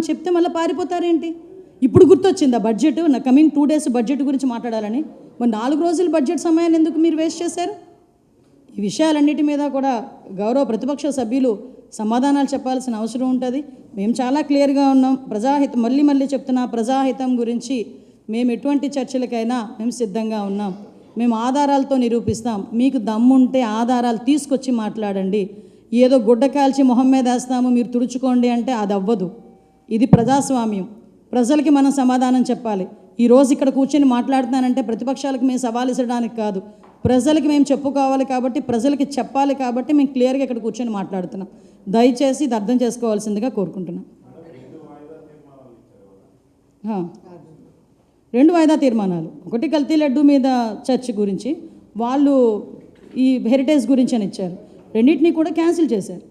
అని చెప్తే మళ్ళీ పారిపోతారేంటి? ఇప్పుడు గుర్తొచ్చిందా బడ్జెట్? నా కమింగ్ 2 days బడ్జెట్ గురించి మాట్లాడాలని. మరి 4 రోజులు బడ్జెట్ సమయాన్ని ఎందుకు మీరు వేస్ట్ చేశారు? ఈ విషయాలన్నిటి మీద కూడా గౌరవ ప్రతిపక్ష సభ్యులు సమాధానాలు చెప్పాల్సిన అవసరం ఉంటుంది. మేము చాలా క్లియర్గా ఉన్నాం. ప్రజాహితం మళ్ళీ చెప్తున్నా, ప్రజాహితం గురించి మేము ఎటువంటి చర్చలకైనా మేము సిద్ధంగా ఉన్నాం. మేము ఆధారాలతో నిరూపిస్తాం. మీకు దమ్ముంటే ఆధారాలు తీసుకొచ్చి మాట్లాడండి. ఏదో గుడ్డ కాల్చి మొహం మీద వేస్తాము మీరు తుడుచుకోండి అంటే అది అవ్వదు. ఇది ప్రజాస్వామ్యం. ప్రజలకి మనం సమాధానం చెప్పాలి. ఈరోజు ఇక్కడ కూర్చొని మాట్లాడుతున్నానంటే ప్రతిపక్షాలకు మేము సవాల్ ఇవ్వడానికి కాదు, ప్రజలకి మేము చెప్పుకోవాలి కాబట్టి, ప్రజలకి చెప్పాలి కాబట్టి మేము క్లియర్గా ఇక్కడ కూర్చొని మాట్లాడుతున్నాం. దయచేసి ఇది అర్థం చేసుకోవాల్సిందిగా కోరుకుంటున్నాం. 2 వాయిదా తీర్మానాలు, ఒకటి కల్తీ లడ్డు మీద చర్చ గురించి, వాళ్ళు ఈ హెరిటేజ్ గురించి అని ఇచ్చారు. రెండింటినీ కూడా క్యాన్సిల్ చేశారు.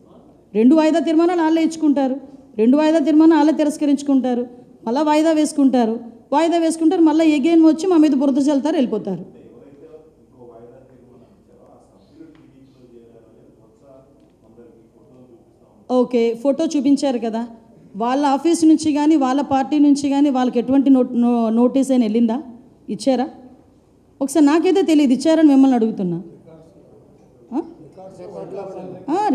2 వాయిదా తీర్మానాలు వాళ్ళే ఇచ్చుకుంటారు, 2 వాయిదా తీర్మానాలు వాళ్ళే తిరస్కరించుకుంటారు, మళ్ళీ వాయిదా వేసుకుంటారు, మళ్ళీ ఎగైన్ వచ్చి మా మీద బురద చల్లుతారు, వెళ్ళిపోతారు. ఓకే, ఫోటో చూపించారు కదా, వాళ్ళ ఆఫీస్ నుంచి కానీ వాళ్ళ పార్టీ నుంచి కానీ వాళ్ళకి ఎటువంటి నోటీస్ అయినా వెళ్ళిందా? ఇచ్చారా? ఒకసారి నాకైతే తెలియదు ఇచ్చారని మిమ్మల్ని అడుగుతున్నా.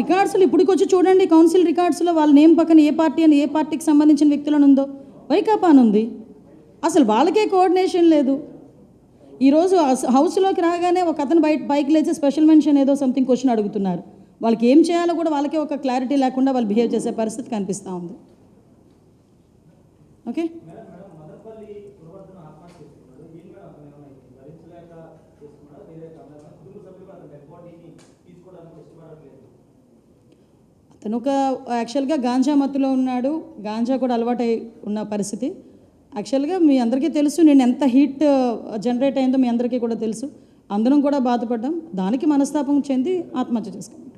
రికార్డ్స్లో ఇప్పటికొచ్చి చూడండి, కౌన్సిల్ రికార్డ్స్లో వాళ్ళ నేమ్ పక్కన ఏ పార్టీ అని, ఏ పార్టీకి సంబంధించిన వ్యక్తులను ఉందో, వైకాపా అని ఉంది. అసలు వాళ్ళకే కోఆర్డినేషన్ లేదు. ఈరోజు హౌస్లోకి రాగానే ఒక అతను బైక్ లేచి స్పెషల్ మెన్షన్ ఏదో సంథింగ్ క్వశ్చన్ అడుగుతున్నారు. వాళ్ళకి ఏం చేయాలో కూడా వాళ్ళకే ఒక క్లారిటీ లేకుండా వాళ్ళు బిహేవ్ చేసే పరిస్థితి కనిపిస్తూ ఉంది. ఓకే, అతను ఒక యాక్చువల్గా గాంజా మత్తులో ఉన్నాడు, గాంజా కూడా అలవాటై ఉన్న పరిస్థితి. యాక్చువల్గా మీ అందరికీ తెలుసు, నేను ఎంత హీట్ జనరేట్ అయిందో మీ అందరికీ కూడా తెలుసు. అందరం కూడా బాధపడ్డాం, దానికి మనస్తాపం చెంది ఆత్మహత్య చేసుకున్నాం.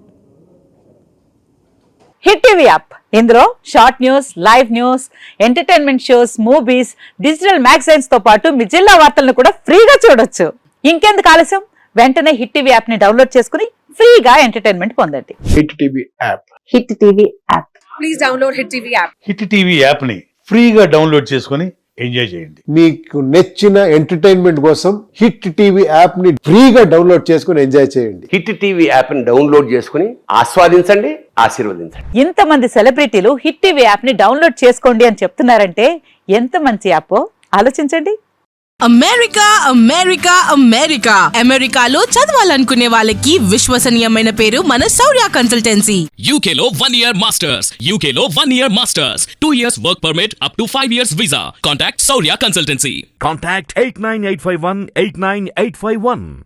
హిట్ టీవీ యాప్, ఇందులో short news, live news, entertainment shows, movies, digital magazines తో పాటు మీ జిల్లా వార్తలను కూడా ఫ్రీగా చూడొచ్చు. ఇంకెందుకు ఆలస్యం, వెంటనే హిట్ టీవీ యాప్ ని డౌన్లోడ్ చేసుకుని ఫ్రీగా ఎంటర్టైన్మెంట్ పొందండి. Hit TV app, hit TV app, please download hit TV app. Hit TV app ని ఫ్రీగా డౌన్లోడ్ చేసుకుని ఎంజాయ్ చేయండి. మీకు నచ్చిన ఎంటర్టైన్మెంట్ కోసం హిట్ టీవీ యాప్ ని ఫ్రీగా డౌన్లోడ్ చేసుకుని ఎంజాయ్ చేయండి. హిట్ టీవీ యాప్ ని డౌన్లోడ్ చేసుకుని ఆస్వాదించండి, ఆశీర్వదించండి. ఇంతమంది సెలబ్రిటీలు హిట్ టీవీ యాప్ ని డౌన్లోడ్ చేసుకోండి అని చెప్తున్నారంటే ఎంత మంచి యాప్ ఆలోచించండి. అమెరికాలో చదవాలనుకునే వాళ్ళకి విశ్వసనీయమైన పేరు మన శౌర్య కన్సల్టెన్సీ. UK లో 1 year masters, 2 years work permit up to 5 years visa. Contact Saurya Consultancy. Contact 89851 89851.